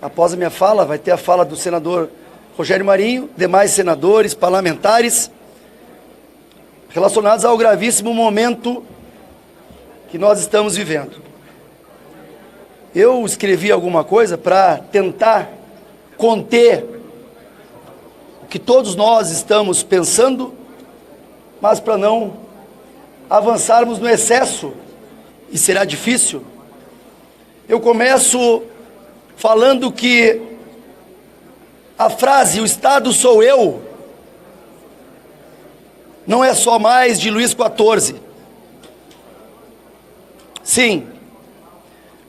após a minha fala, vai ter a fala do senador Rogério Marinho, demais senadores, parlamentares, relacionados ao gravíssimo momento que nós estamos vivendo. Eu escrevi alguma coisa para tentar conter o que todos nós estamos pensando, mas para não avançarmos no excesso, e será difícil. Eu começo falando que a frase "o Estado sou eu" não é só mais de Luís XIV. Sim,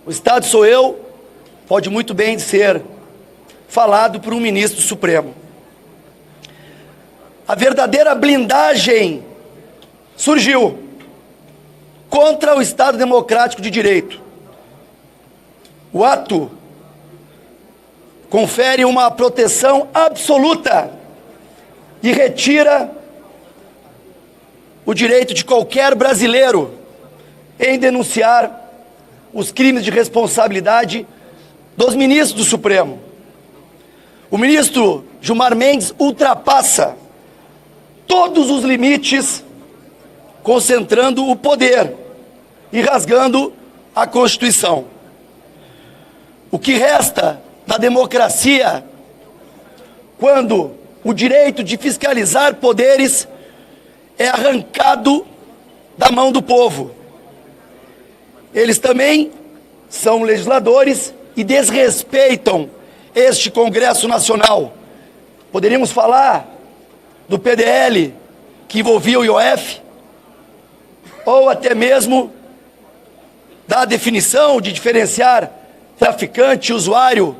o Estado sou eu pode muito bem ser falado por um ministro supremo. A verdadeira blindagem surgiu contra o Estado democrático de direito. O ato confere uma proteção absoluta e retira o direito de qualquer brasileiro em denunciar os crimes de responsabilidade dos ministros do Supremo. O ministro Gilmar Mendes ultrapassa todos os limites, concentrando o poder e rasgando a Constituição. O que resta da democracia quando o direito de fiscalizar poderes é arrancado da mão do povo? Eles também são legisladores e desrespeitam este Congresso Nacional. Poderíamos falar do PDL, que envolvia o IOF, ou até mesmo da definição de diferenciar traficante e usuário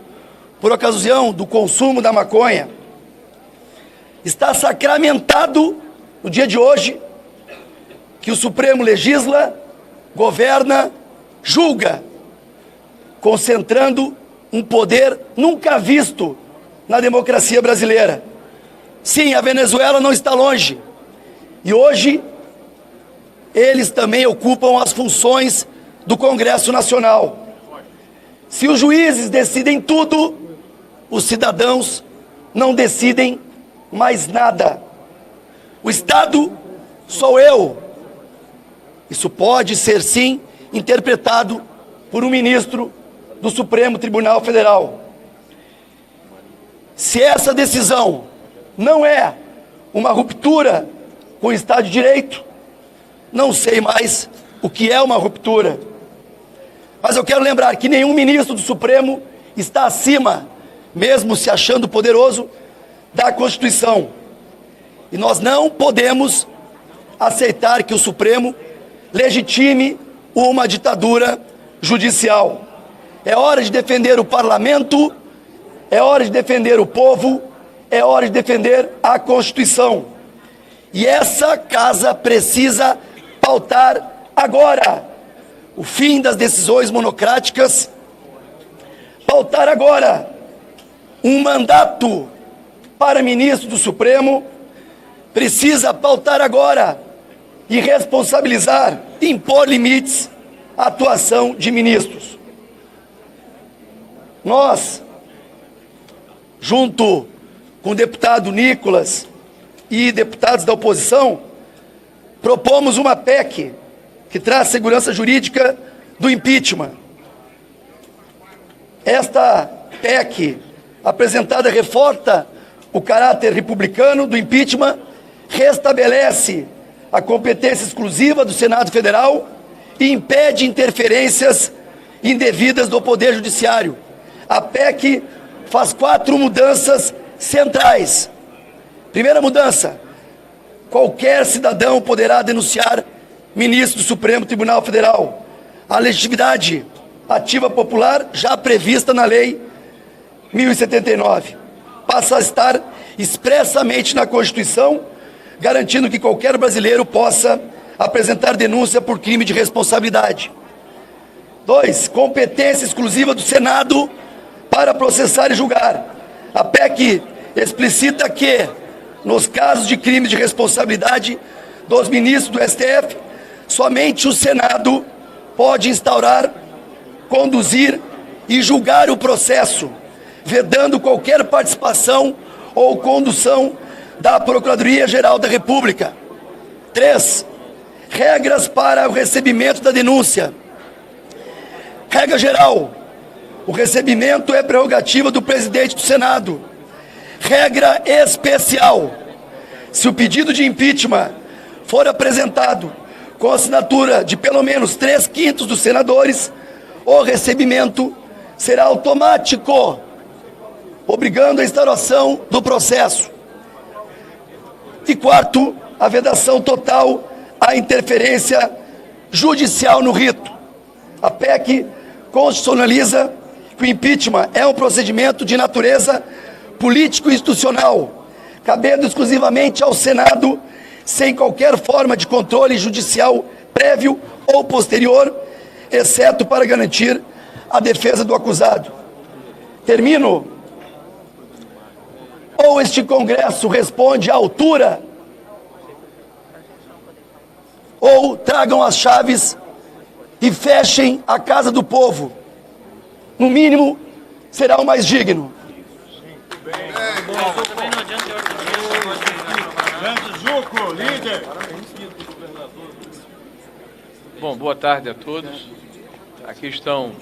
por ocasião do consumo da maconha. Está sacramentado no dia de hoje que o Supremo legisla, governa, julga, concentrando um poder nunca visto na democracia brasileira. Sim, a Venezuela não está longe. E hoje, eles também ocupam as funções do Congresso Nacional. Se os juízes decidem tudo, os cidadãos não decidem mais nada. O Estado sou eu. Isso pode ser, sim, interpretado por um ministro do Supremo Tribunal Federal. Se essa decisão não é uma ruptura com o Estado de Direito, não sei mais o que é uma ruptura. Mas eu quero lembrar que nenhum ministro do Supremo está acima, mesmo se achando poderoso, da Constituição. E nós não podemos aceitar que o Supremo legitime uma ditadura judicial. É hora de defender o parlamento, é hora de defender o povo, é hora de defender a Constituição. E essa casa precisa pautar agora o fim das decisões monocráticas, pautar agora um mandato para ministro do Supremo, precisa pautar agora e responsabilizar, impor limites à atuação de ministros. Nós, junto com o deputado Nicolas e deputados da oposição, propomos uma PEC que traz segurança jurídica do impeachment. Esta PEC apresentada reforça o caráter republicano do impeachment, restabelece a competência exclusiva do Senado Federal e impede interferências indevidas do Poder Judiciário. A PEC faz 4 mudanças centrais. Primeira mudança: qualquer cidadão poderá denunciar ministro do Supremo Tribunal Federal. A legitimidade ativa popular, já prevista na Lei 1079, passa a estar expressamente na Constituição, garantindo que qualquer brasileiro possa apresentar denúncia por crime de responsabilidade. 2. Competência exclusiva do Senado para processar e julgar. A PEC explicita que, nos casos de crime de responsabilidade dos ministros do STF, somente o Senado pode instaurar, conduzir e julgar o processo, vedando qualquer participação ou condução da Procuradoria-Geral da República. 3. Regras para o recebimento da denúncia. Regra geral: o recebimento é prerrogativa do presidente do Senado. Regra especial: se o pedido de impeachment for apresentado com a assinatura de pelo menos 3/5 dos senadores, o recebimento será automático, obrigando a instauração do processo. E 4, a vedação total à interferência judicial no rito. A PEC constitucionaliza que o impeachment é um procedimento de natureza político-institucional, cabendo exclusivamente ao Senado, sem qualquer forma de controle judicial prévio ou posterior, exceto para garantir a defesa do acusado. Termino. Ou este Congresso responde à altura, ou tragam as chaves e fechem a casa do povo. No mínimo, será o mais digno. Bom, boa tarde a todos. Aqui estão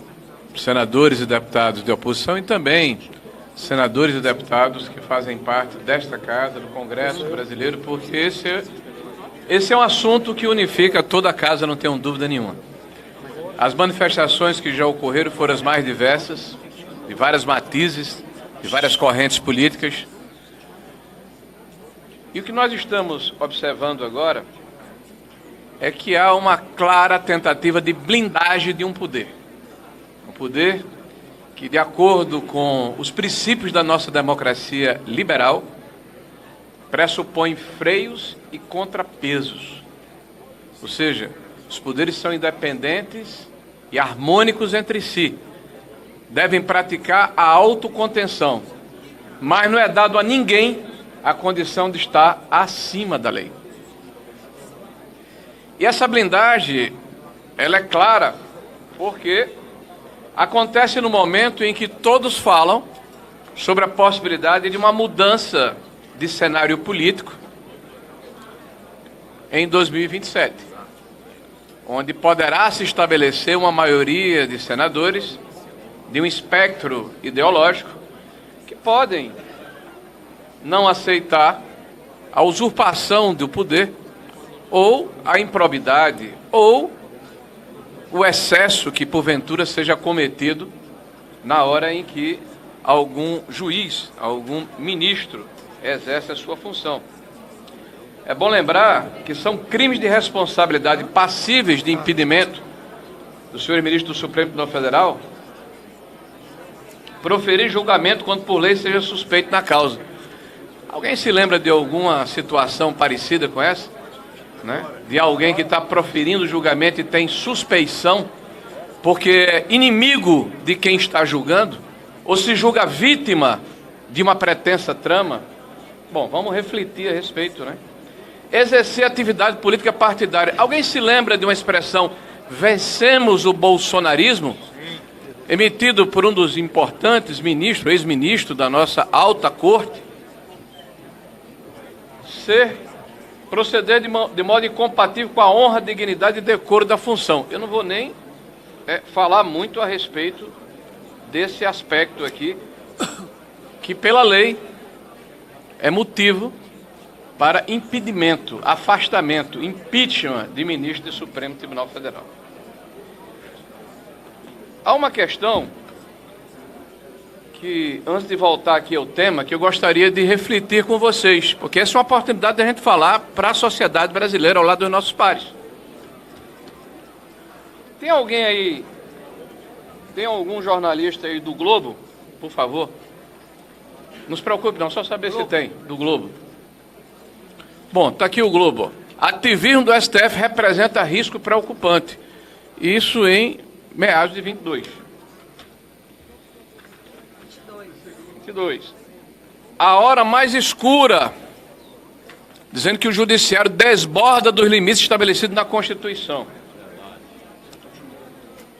senadores e deputados de oposição e também senadores e deputados que fazem parte desta casa, do Congresso Brasileiro, porque esse é um assunto que unifica toda a casa, não tenho dúvida nenhuma. As manifestações que já ocorreram foram as mais diversas, de várias matizes, de várias correntes políticas. E o que nós estamos observando agora é que há uma clara tentativa de blindagem de um poder. Um poder que, de acordo com os princípios da nossa democracia liberal, pressupõe freios e contrapesos. Ou seja, os poderes são independentes e harmônicos entre si. Devem praticar a autocontenção, mas não é dado a ninguém a condição de estar acima da lei. E essa blindagem, ela é clara, porque acontece no momento em que todos falam sobre a possibilidade de uma mudança de cenário político em 2027, onde poderá se estabelecer uma maioria de senadores de um espectro ideológico que podem não aceitar a usurpação do poder ou a improbidade ou o excesso que porventura seja cometido na hora em que algum juiz, algum ministro exerce a sua função. É bom lembrar que são crimes de responsabilidade passíveis de impedimento do senhor ministro do Supremo Tribunal Federal proferir julgamento quando por lei seja suspeito na causa. Alguém se lembra de alguma situação parecida com essa? Né? De alguém que está proferindo julgamento e tem suspeição porque é inimigo de quem está julgando? Ou se julga vítima de uma pretensa trama? Bom, vamos refletir a respeito, né? Exercer atividade política partidária. Alguém se lembra de uma expressão, vencemos o bolsonarismo? Emitido por um dos importantes ministros, ex-ministro da nossa alta corte. Proceder de modo incompatível com a honra, dignidade e decoro da função. Eu não vou nem falar muito a respeito desse aspecto aqui, que pela lei é motivo para impedimento, afastamento, impeachment de ministro do Supremo Tribunal Federal. Há uma questão que, antes de voltar aqui ao tema, que eu gostaria de refletir com vocês, porque essa é uma oportunidade de a gente falar para a sociedade brasileira ao lado dos nossos pares. Tem alguém aí, tem algum jornalista aí do Globo, por favor? Não se preocupe não, só saber se tem, do Globo. Bom, está aqui o Globo. Ativismo do STF representa risco preocupante. Isso em meados de 22. A hora mais escura, dizendo que o judiciário desborda dos limites estabelecidos na Constituição.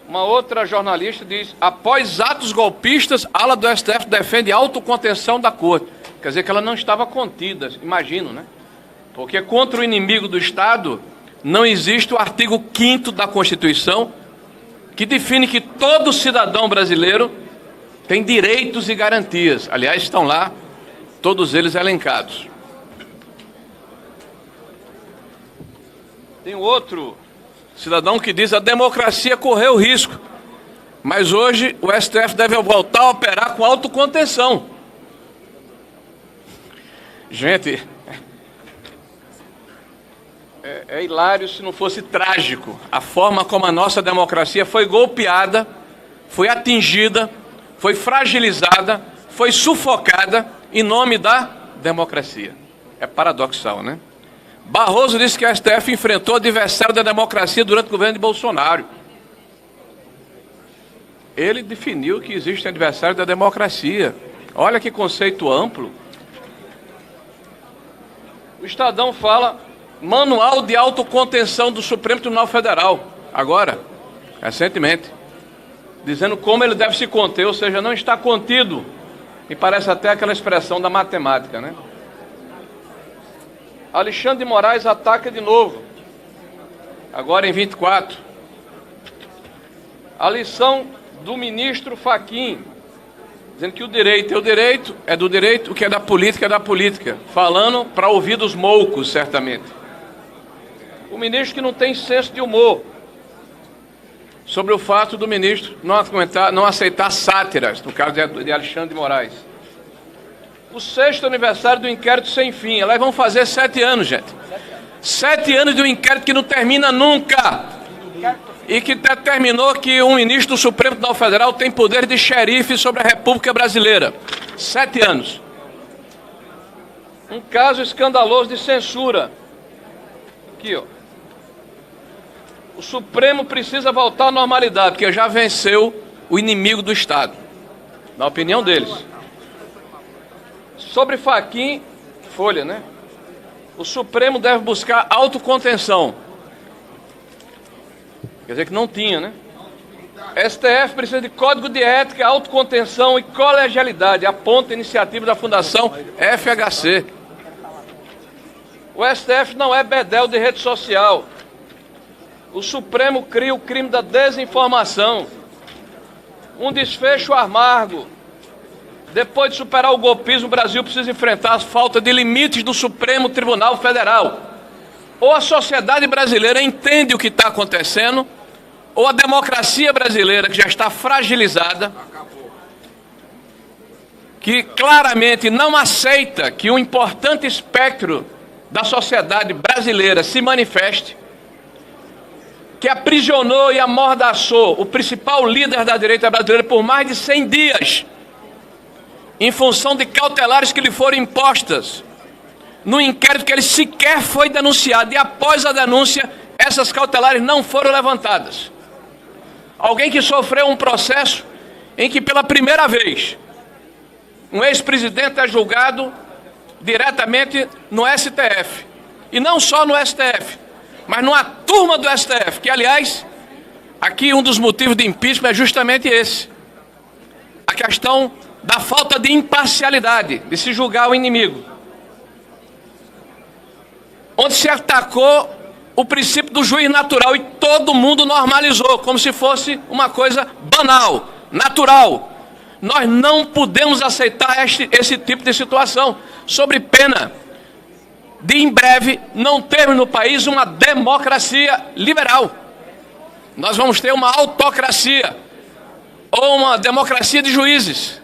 Uma outra jornalista diz: após atos golpistas, a ala do STF defende autocontenção da corte. Quer dizer que ela não estava contida, imagino, né? Porque contra o inimigo do Estado não existe o artigo 5º da Constituição, que define que todo cidadão brasileiro tem direitos e garantias. Aliás, estão lá todos eles elencados. Tem outro cidadão que diz: a democracia correu risco, mas hoje o STF deve voltar a operar com autocontenção. Gente, é hilário se não fosse trágico a forma como a nossa democracia foi golpeada, foi atingida, foi fragilizada, foi sufocada em nome da democracia. É paradoxal, né? Barroso disse que a STF enfrentou o adversário da democracia durante o governo de Bolsonaro. Ele definiu que existe adversário da democracia. Olha que conceito amplo. O Estadão fala manual de autocontenção do Supremo Tribunal Federal, agora, recentemente, dizendo como ele deve se conter, ou seja, não está contido. Me parece até aquela expressão da matemática, né? Alexandre de Moraes ataca de novo, agora em 24. A lição do ministro Fachin, dizendo que o direito é o direito, é do direito, o que é da política é da política, falando para ouvir dos moucos, certamente. O ministro que não tem senso de humor, sobre o fato do ministro não aceitar sátiras, no caso de Alexandre de Moraes. O 6º aniversário do inquérito sem fim. Elas vão fazer 7 anos, gente. 7 anos de um inquérito que não termina nunca. E que determinou que um ministro do Supremo Tribunal Federal tem poder de xerife sobre a República Brasileira. 7 anos. Um caso escandaloso de censura. Aqui, ó. O Supremo precisa voltar à normalidade, porque já venceu o inimigo do Estado. Na opinião deles. Sobre Fachin, Folha, né? O Supremo deve buscar autocontenção. Quer dizer que não tinha, né? STF precisa de código de ética, autocontenção e colegialidade. Aponta a iniciativa da Fundação FHC. O STF não é bedel de rede social. O Supremo cria o crime da desinformação. Um desfecho amargo. Depois de superar o golpismo, o Brasil precisa enfrentar as faltas de limites do Supremo Tribunal Federal. Ou a sociedade brasileira entende o que está acontecendo, ou a democracia brasileira, que já está fragilizada, que claramente não aceita que um importante espectro da sociedade brasileira se manifeste, que aprisionou e amordaçou o principal líder da direita brasileira por mais de 100 dias, em função de cautelares que lhe foram impostas, no inquérito que ele sequer foi denunciado, e após a denúncia, essas cautelares não foram levantadas. Alguém que sofreu um processo em que pela primeira vez, um ex-presidente é julgado diretamente no STF, e não só no STF, mas numa turma do STF, que aliás, aqui um dos motivos de impeachment é justamente esse, a questão da falta de imparcialidade, de se julgar o inimigo. Onde se atacou o princípio do juiz natural e todo mundo normalizou, como se fosse uma coisa banal, natural. Nós não podemos aceitar esse tipo de situação, sob pena de em breve não termos no país uma democracia liberal. Nós vamos ter uma autocracia, ou uma democracia de juízes,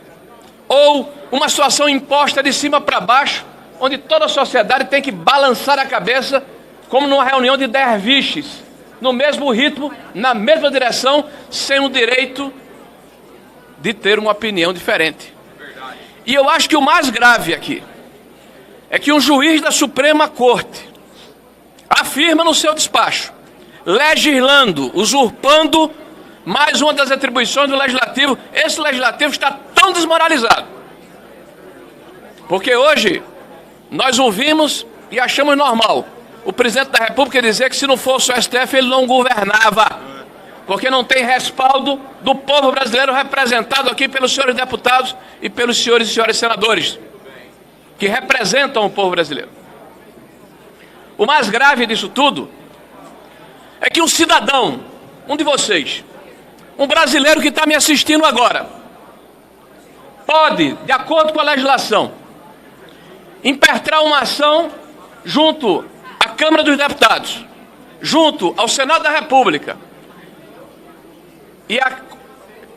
ou uma situação imposta de cima para baixo, onde toda a sociedade tem que balançar a cabeça, como numa reunião de derviches, no mesmo ritmo, na mesma direção, sem o direito de ter uma opinião diferente. E eu acho que o mais grave aqui é que um juiz da Suprema Corte afirma no seu despacho, legislando, usurpando mais uma das atribuições do Legislativo, esse Legislativo está tão desmoralizado. Porque hoje nós ouvimos e achamos normal o presidente da República dizer que se não fosse o STF ele não governava. porque não tem respaldo do povo brasileiro representado aqui pelos senhores deputados e pelos senhores e senhoras senadores, que representam o povo brasileiro. O mais grave disso tudo é que um cidadão, um de vocês, um brasileiro que está me assistindo agora, pode, de acordo com a legislação, impetrar uma ação junto à Câmara dos Deputados, junto ao Senado da República e à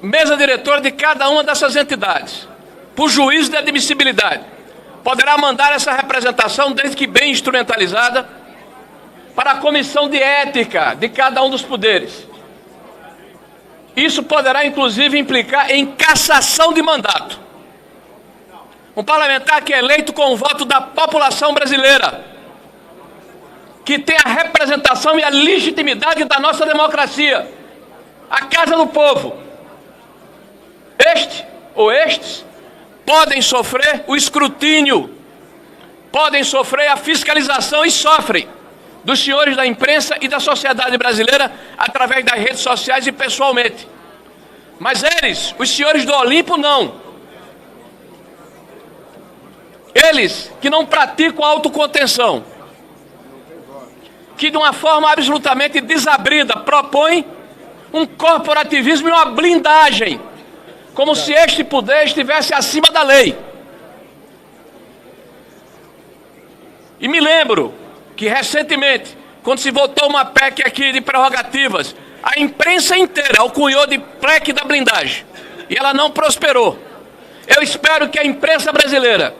mesa diretora de cada uma dessas entidades, por juízo de admissibilidade, poderá mandar essa representação, desde que bem instrumentalizada, para a comissão de ética de cada um dos poderes. Isso poderá, inclusive, implicar em cassação de mandato. Um parlamentar que é eleito com o voto da população brasileira, que tem a representação e a legitimidade da nossa democracia, a Casa do Povo. Este ou estes podem sofrer o escrutínio, podem sofrer a fiscalização e sofrem dos senhores da imprensa e da sociedade brasileira através das redes sociais e pessoalmente. Mas eles, os senhores do Olimpo, não. Eles que não praticam autocontenção, que de uma forma absolutamente desabrida propõem um corporativismo e uma blindagem, como se este poder estivesse acima da lei. E me lembro que recentemente, quando se votou uma PEC aqui de prerrogativas, a imprensa inteira alcunhou de PEC da blindagem, e ela não prosperou. Eu espero que a imprensa brasileira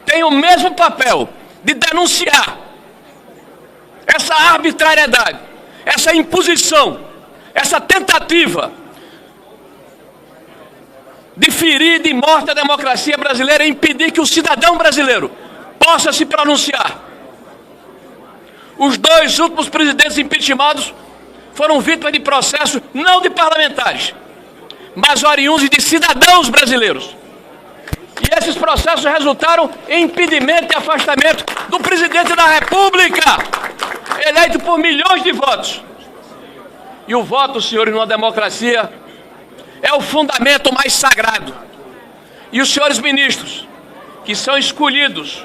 tenha o mesmo papel de denunciar essa arbitrariedade, essa imposição, essa tentativa de ferir de morte a democracia brasileira e impedir que o cidadão brasileiro possa se pronunciar. Os dois últimos presidentes impeachmentados foram vítimas de processos não de parlamentares, mas oriundos de cidadãos brasileiros. E esses processos resultaram em impedimento e afastamento do presidente da República, eleito por milhões de votos. E o voto, senhores, numa democracia é o fundamento mais sagrado. E os senhores ministros, que são escolhidos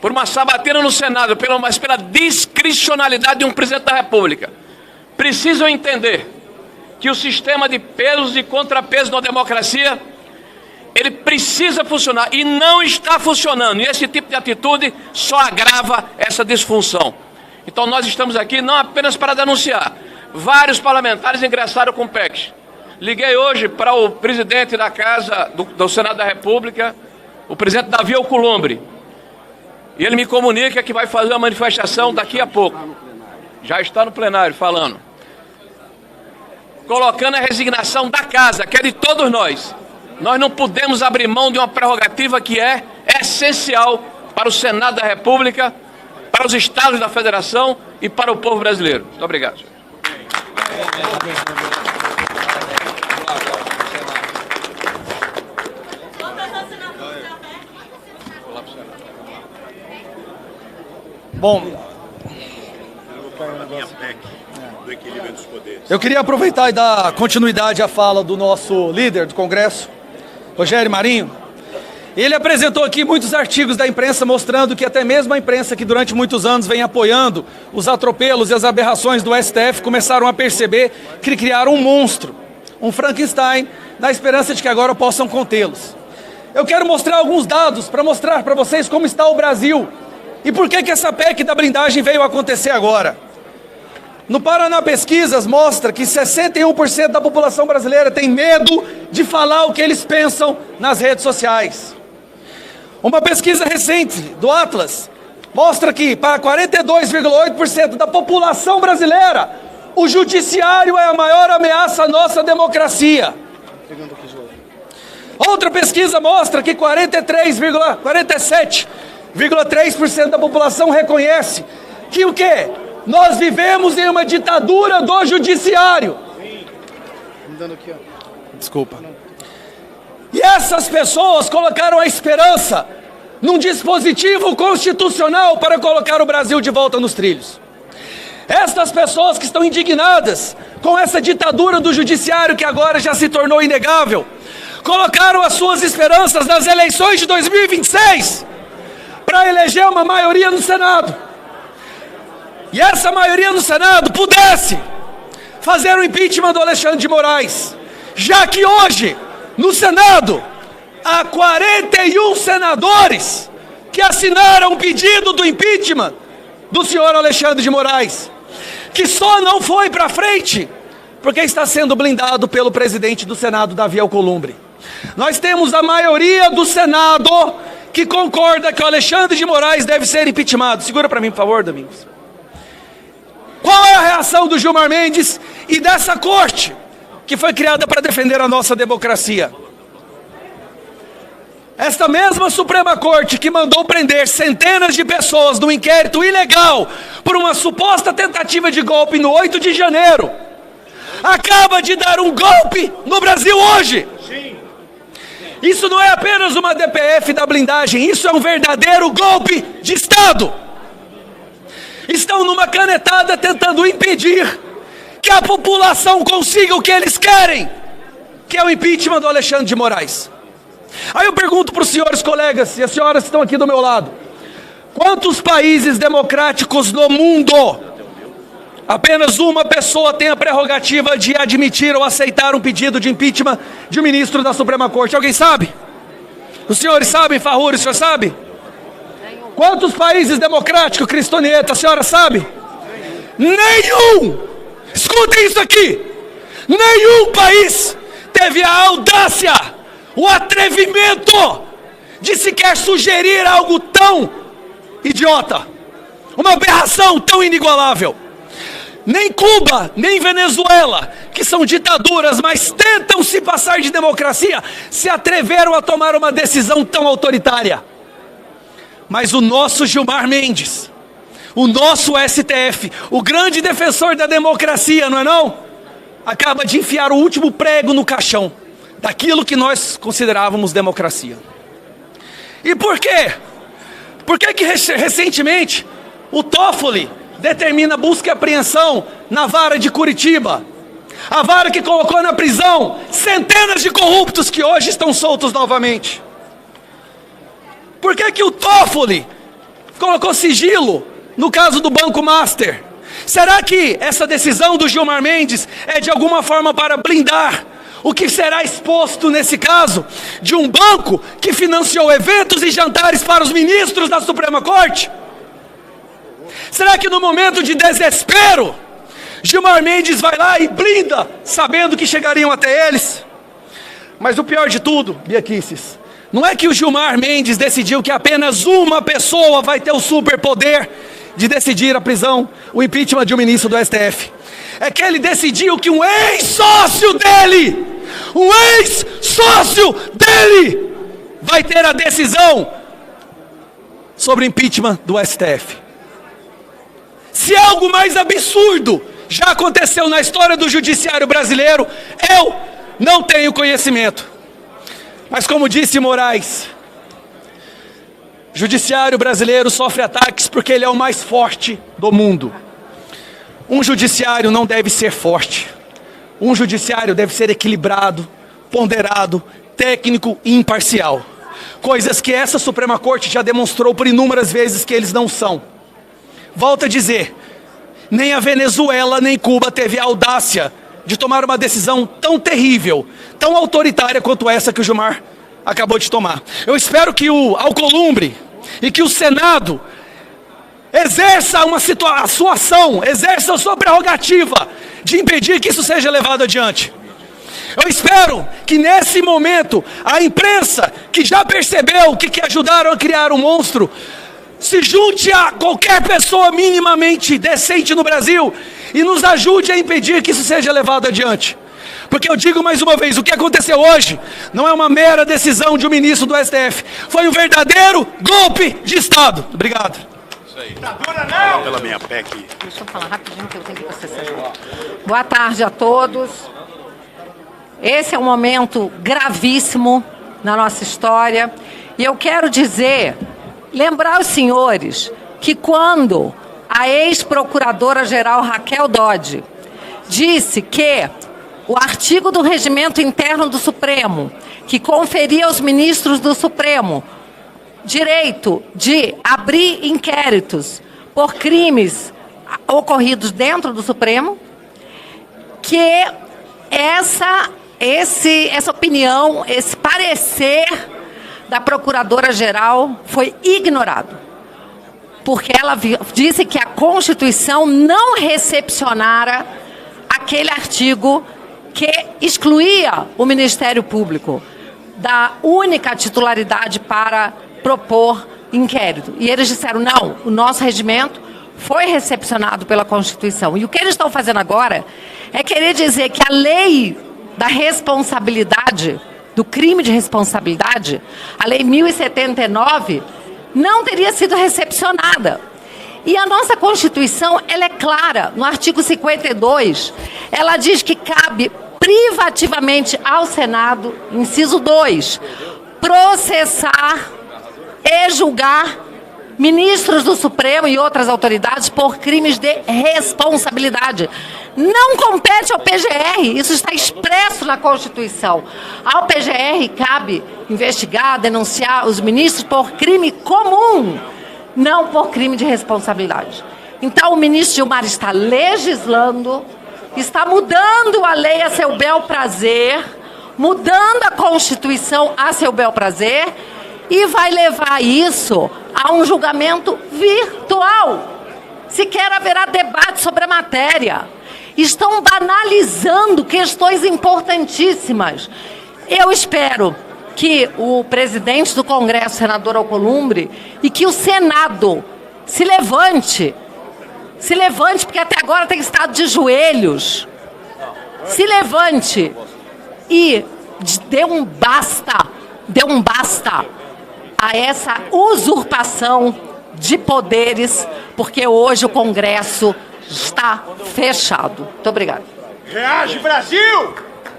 por uma sabatina no Senado, pela discricionalidade de um presidente da República, precisam entender que o sistema de pesos e contrapesos na democracia, ele precisa funcionar e não está funcionando. E esse tipo de atitude só agrava essa disfunção. Então nós estamos aqui não apenas para denunciar. Vários parlamentares ingressaram com PECs. Liguei hoje para o presidente da Casa do Senado da República, o presidente Davi Alcolumbre. E ele me comunica que vai fazer uma manifestação daqui a pouco. Já está no plenário falando. Colocando a resignação da casa, que é de todos nós. Nós não podemos abrir mão de uma prerrogativa que é essencial para o Senado da República, para os estados da Federação e para o povo brasileiro. Muito obrigado. Bom, eu queria aproveitar e dar continuidade à fala do nosso líder do Congresso, Rogério Marinho. Ele apresentou aqui muitos artigos da imprensa mostrando que até mesmo a imprensa que durante muitos anos vem apoiando os atropelos e as aberrações do STF começaram a perceber que criaram um monstro, um Frankenstein, na esperança de que agora possam contê-los. Eu quero mostrar alguns dados para mostrar para vocês como está o Brasil e por que essa PEC da blindagem veio acontecer agora. No Paraná Pesquisas mostra que 61% da população brasileira tem medo de falar o que eles pensam nas redes sociais. Uma pesquisa recente do Atlas mostra que para 42,8% da população brasileira, o judiciário é a maior ameaça à nossa democracia. Outra pesquisa mostra que 47,3% da população reconhece que o quê? Nós vivemos em uma ditadura do judiciário. Desculpa. E essas pessoas colocaram a esperança num dispositivo constitucional para colocar o Brasil de volta nos trilhos. Estas pessoas que estão indignadas com essa ditadura do judiciário que agora já se tornou inegável, colocaram as suas esperanças nas eleições de 2026 para eleger uma maioria no Senado. E essa maioria no Senado pudesse fazer o impeachment do Alexandre de Moraes, já que hoje, no Senado, há 41 senadores que assinaram o pedido do impeachment do senhor Alexandre de Moraes, que só não foi para frente porque está sendo blindado pelo presidente do Senado, Davi Alcolumbre. Nós temos a maioria do Senado que concorda que o Alexandre de Moraes deve ser impeachmentado. Segura para mim, por favor, Domingos. Qual é a reação do Gilmar Mendes e dessa corte que foi criada para defender a nossa democracia? Esta mesma Suprema Corte que mandou prender centenas de pessoas num inquérito ilegal por uma suposta tentativa de golpe no 8 de janeiro, acaba de dar um golpe no Brasil hoje. Isso não é apenas uma DPF da blindagem, isso é um verdadeiro golpe de Estado. Estão numa canetada tentando impedir que a população consiga o que eles querem, que é o impeachment do Alexandre de Moraes. Aí eu pergunto para os senhores colegas, e as senhoras que estão aqui do meu lado, quantos países democráticos no mundo apenas uma pessoa tem a prerrogativa de admitir ou aceitar um pedido de impeachment de um ministro da Suprema Corte? Alguém sabe? Os senhores sabem, Farruri, o senhor sabe? Quantos países democráticos, Cristonieta, a senhora sabe? Nenhum! Escutem isso aqui! Nenhum país teve a audácia, o atrevimento de sequer sugerir algo tão idiota, uma aberração tão inigualável. Nem Cuba, nem Venezuela, que são ditaduras, mas tentam se passar de democracia, se atreveram a tomar uma decisão tão autoritária. Mas o nosso Gilmar Mendes, o nosso STF, o grande defensor da democracia, não é não? Acaba de enfiar o último prego no caixão daquilo que nós considerávamos democracia. E por quê? Por que recentemente o Toffoli determina busca e apreensão na vara de Curitiba? A vara que colocou na prisão centenas de corruptos que hoje estão soltos novamente. Por que o Toffoli colocou sigilo no caso do Banco Master? Será que essa decisão do Gilmar Mendes é de alguma forma para blindar o que será exposto nesse caso de um banco que financiou eventos e jantares para os ministros da Suprema Corte? Será que no momento de desespero, Gilmar Mendes vai lá e blinda, sabendo que chegariam até eles? Mas o pior de tudo, Bia Kicis, não é que o Gilmar Mendes decidiu que apenas uma pessoa vai ter o superpoder de decidir a prisão, o impeachment de um ministro do STF. É que ele decidiu que um ex-sócio dele, vai ter a decisão sobre o impeachment do STF. Se algo mais absurdo já aconteceu na história do judiciário brasileiro, eu não tenho conhecimento. Mas como disse Moraes, o judiciário brasileiro sofre ataques porque ele é o mais forte do mundo. Um judiciário não deve ser forte. Um judiciário deve ser equilibrado, ponderado, técnico e imparcial. Coisas que essa Suprema Corte já demonstrou por inúmeras vezes que eles não são. Volto a dizer, nem a Venezuela nem Cuba teve a audácia de tomar uma decisão tão terrível, tão autoritária quanto essa que o Gilmar acabou de tomar. Eu espero que o Alcolumbre e que o Senado exerça a sua ação, exerça a sua prerrogativa de impedir que isso seja levado adiante. Eu espero que nesse momento a imprensa, que já percebeu que ajudaram a criar um monstro, se junte a qualquer pessoa minimamente decente no Brasil e nos ajude a impedir que isso seja levado adiante. Porque eu digo mais uma vez, o que aconteceu hoje não é uma mera decisão de um ministro do STF, foi um verdadeiro golpe de Estado. Obrigado. Isso aí. Não! Pela minha pé aqui. Deixa eu falar rapidinho que eu tenho que processar. Boa tarde a todos. Esse é um momento gravíssimo na nossa história e eu quero lembrar os senhores que quando a ex-procuradora-geral Raquel Dodge disse que o artigo do regimento interno do Supremo, que conferia aos ministros do Supremo direito de abrir inquéritos por crimes ocorridos dentro do Supremo, que essa opinião, esse parecer da Procuradora-Geral foi ignorado, porque ela disse que a Constituição não recepcionara aquele artigo que excluía o Ministério Público da única titularidade para propor inquérito. E eles disseram, não, o nosso regimento foi recepcionado pela Constituição. E o que eles estão fazendo agora é querer dizer que a lei da responsabilidade, do crime de responsabilidade, a Lei 1079, não teria sido recepcionada. E a nossa Constituição, ela é clara, no artigo 52, ela diz que cabe privativamente ao Senado, inciso 2, processar e julgar ministros do Supremo e outras autoridades por crimes de responsabilidade. Não compete ao PGR, isso está expresso na Constituição. Ao PGR cabe investigar, denunciar os ministros por crime comum, não por crime de responsabilidade. Então o ministro Gilmar está legislando, está mudando a lei a seu bel prazer, mudando a Constituição a seu bel prazer, e vai levar isso a um julgamento virtual. Sequer haverá debate sobre a matéria. Estão banalizando questões importantíssimas. Eu espero que o presidente do Congresso, senador Alcolumbre, e que o Senado se levante, porque até agora tem estado de joelhos, se levante e dê um basta a essa usurpação de poderes, porque hoje o Congresso está fechado. Muito obrigada. Reage, Brasil!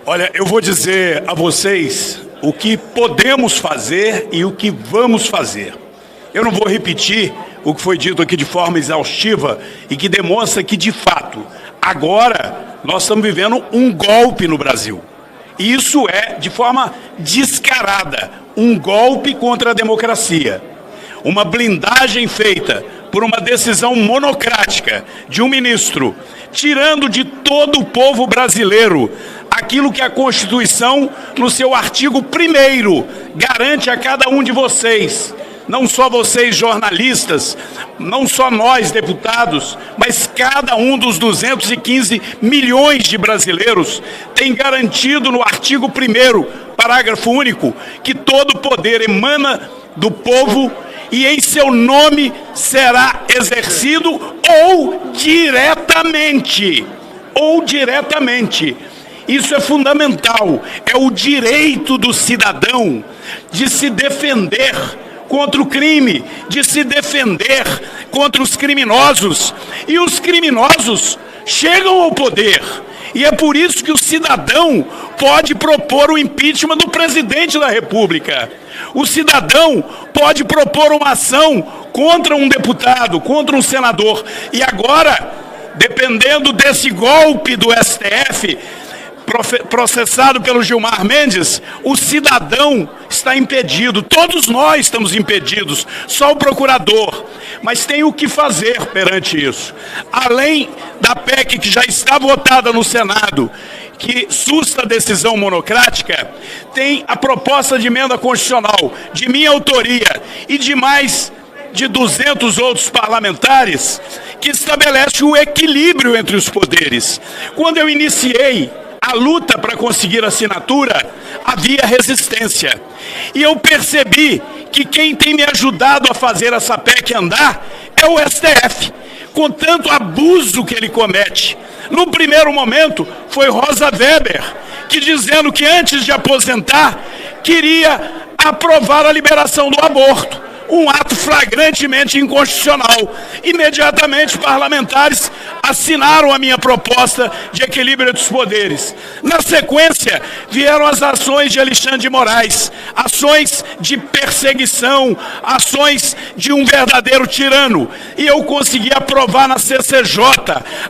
Olha, eu vou dizer a vocês o que podemos fazer e o que vamos fazer. Eu não vou repetir o que foi dito aqui de forma exaustiva e que demonstra que, de fato, agora nós estamos vivendo um golpe no Brasil. E isso é, de forma descarada, um golpe contra a democracia. Uma blindagem feita por uma decisão monocrática de um ministro, tirando de todo o povo brasileiro aquilo que a Constituição, no seu artigo 1º, garante a cada um de vocês. Não só vocês, jornalistas, não só nós, deputados, mas cada um dos 215 milhões de brasileiros tem garantido no artigo 1º, parágrafo único, que todo poder emana do povo e em seu nome será exercido ou diretamente. Isso é fundamental, é o direito do cidadão de se defender contra o crime, de se defender contra os criminosos. E os criminosos chegam ao poder. E é por isso que o cidadão pode propor o impeachment do presidente da República. O cidadão pode propor uma ação contra um deputado, contra um senador. E agora, dependendo desse golpe do STF, processado pelo Gilmar Mendes, o cidadão está impedido, todos nós estamos impedidos, só o procurador. Mas tem o que fazer perante isso. Além da PEC que já está votada no Senado, que susta a decisão monocrática, tem a proposta de emenda constitucional de minha autoria e de mais de 200 outros parlamentares, que estabelece o equilíbrio entre os poderes. Quando eu iniciei a luta para conseguir assinatura, havia resistência. E eu percebi que quem tem me ajudado a fazer essa PEC andar é o STF, com tanto abuso que ele comete. No primeiro momento, foi Rosa Weber, que dizendo que antes de aposentar, queria aprovar a liberação do aborto. um ato flagrantemente inconstitucional. Imediatamente, parlamentares assinaram a minha proposta de equilíbrio dos poderes. Na sequência, vieram as ações de Alexandre de Moraes, ações de perseguição, ações de um verdadeiro tirano. E eu consegui aprovar na CCJ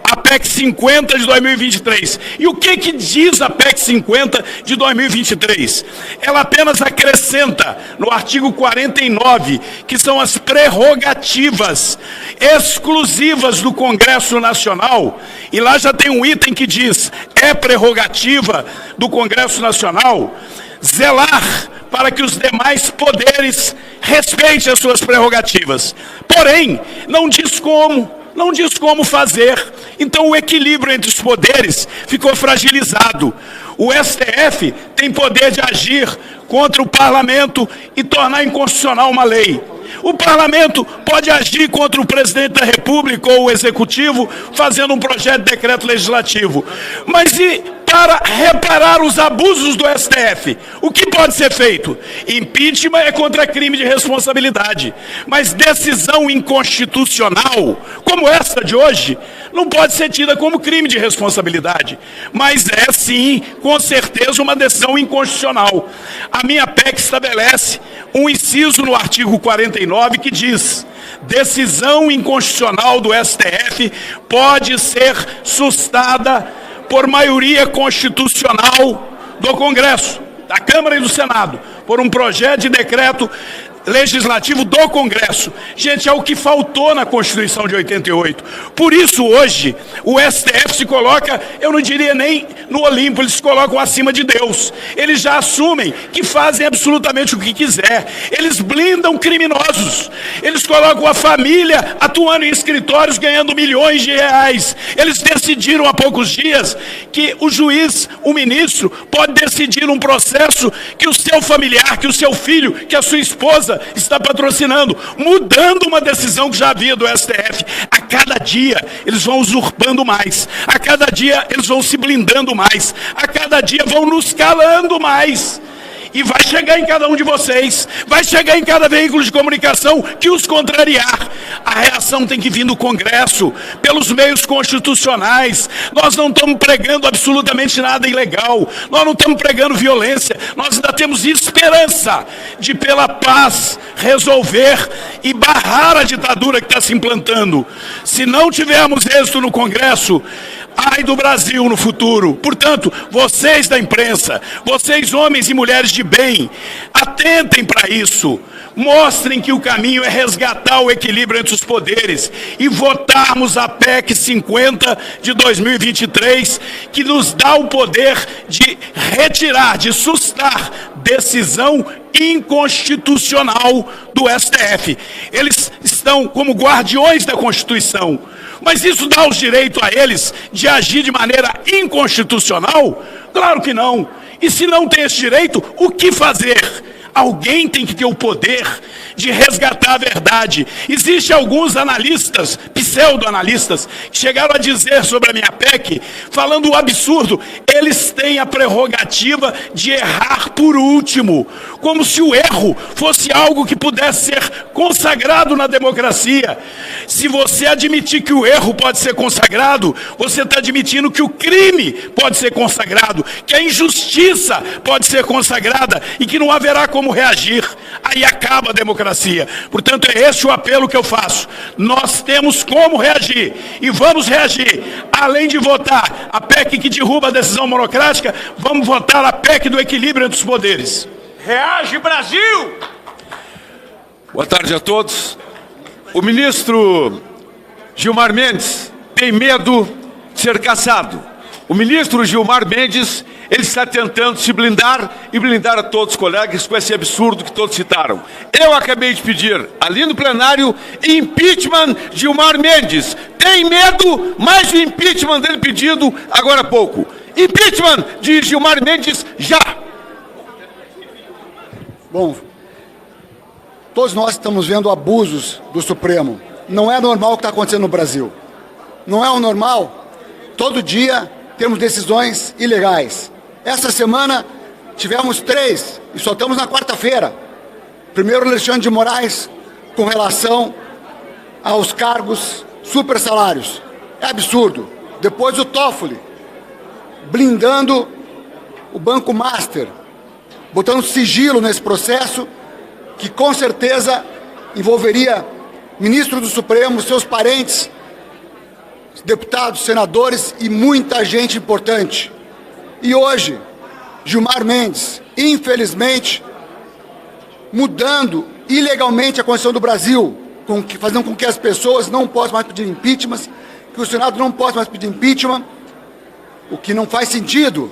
a PEC 50 de 2023. E o que diz a PEC 50 de 2023? Ela apenas acrescenta no artigo 49, que são as prerrogativas exclusivas do Congresso Nacional, e lá já tem um item que diz: é prerrogativa do Congresso Nacional zelar para que os demais poderes respeitem as suas prerrogativas. Porém, não diz como fazer. Então o equilíbrio entre os poderes ficou fragilizado. O STF tem poder de agir contra o parlamento e tornar inconstitucional uma lei. O parlamento pode agir contra o presidente da República ou o executivo fazendo um projeto de decreto legislativo. Mas e para reparar os abusos do STF, o que pode ser feito? Impeachment é contra crime de responsabilidade, mas decisão inconstitucional, como essa de hoje, não pode ser tida como crime de responsabilidade, mas é sim, com certeza, uma decisão inconstitucional. A minha PEC estabelece um inciso no artigo 49 que diz: decisão inconstitucional do STF pode ser sustada por maioria constitucional do Congresso, da Câmara e do Senado, por um projeto de decreto legislativo do Congresso. Gente, é o que faltou na Constituição de 88. Por isso, hoje, o STF se coloca, eu não diria nem no Olimpo, eles se colocam acima de Deus. Eles já assumem que fazem absolutamente o que quiser. Eles blindam criminosos. Eles colocam a família atuando em escritórios ganhando milhões de reais. Eles decidiram há poucos dias que o juiz, o ministro, pode decidir um processo que o seu familiar, que o seu filho, que a sua esposa está patrocinando, mudando uma decisão que já havia do STF. A cada dia eles vão usurpando mais, a cada dia eles vão se blindando mais, a cada dia vão nos calando mais. E vai chegar em cada um de vocês, vai chegar em cada veículo de comunicação que os contrariar. A reação tem que vir do Congresso, pelos meios constitucionais. Nós não estamos pregando absolutamente nada ilegal, nós não estamos pregando violência, nós ainda temos esperança de, pela paz, resolver e barrar a ditadura que está se implantando. Se não tivermos êxito no Congresso, ai do Brasil no futuro. Portanto, vocês da imprensa, vocês homens e mulheres de bem, atentem para isso. Mostrem que o caminho é resgatar o equilíbrio entre os poderes e votarmos a PEC 50 de 2023, que nos dá o poder de retirar, de sustar decisão inconstitucional do STF. Eles estão como guardiões da Constituição. Mas isso dá os direitos a eles de agir de maneira inconstitucional? Claro que não. E se não tem esse direito, o que fazer? Alguém tem que ter o poder de resgatar a verdade. Existem alguns analistas, pseudo-analistas, que chegaram a dizer sobre a minha PEC, falando o absurdo, eles têm a prerrogativa de errar por último, como se o erro fosse algo que pudesse ser consagrado na democracia. Se você admitir que o erro pode ser consagrado, você está admitindo que o crime pode ser consagrado, que a injustiça pode ser consagrada e que não haverá como reagir. Aí acaba a democracia. Portanto, é esse o apelo que eu faço. Nós temos como reagir e vamos reagir. Além de votar a PEC que derruba a decisão monocrática, vamos votar a PEC do equilíbrio entre os poderes. Reage, Brasil! Boa tarde a todos. O ministro Gilmar Mendes tem medo de ser caçado. O ministro Gilmar Mendes, ele está tentando se blindar e blindar a todos os colegas com esse absurdo que todos citaram. Eu acabei de pedir, ali no plenário, impeachment Gilmar Mendes. Tem medo, mais o impeachment dele pedido agora há pouco. Impeachment de Gilmar Mendes já. Bom, todos nós estamos vendo abusos do Supremo. Não é normal o que está acontecendo no Brasil. Não é o normal. Todo dia temos decisões ilegais. Essa semana tivemos 3, e só estamos na quarta-feira. Primeiro, Alexandre de Moraes com relação aos cargos super salários. É absurdo. Depois o Toffoli, blindando o Banco Master, botando sigilo nesse processo, que com certeza envolveria ministro do Supremo, seus parentes, deputados, senadores e muita gente importante. E hoje, Gilmar Mendes, infelizmente, mudando ilegalmente a Constituição do Brasil, fazendo com que as pessoas não possam mais pedir impeachment, que o Senado não possa mais pedir impeachment, o que não faz sentido.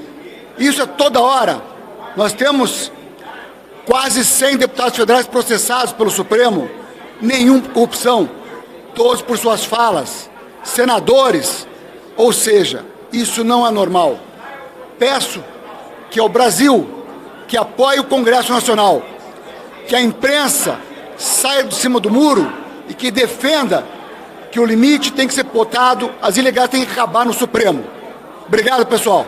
Isso é toda hora. Nós temos quase 100 deputados federais processados pelo Supremo, nenhuma corrupção, todos por suas falas, senadores, ou seja, isso não é normal. Peço que ao Brasil, que apoie o Congresso Nacional, que a imprensa saia de cima do muro e que defenda que o limite tem que ser botado, as ilegais têm que acabar no Supremo. Obrigado, pessoal.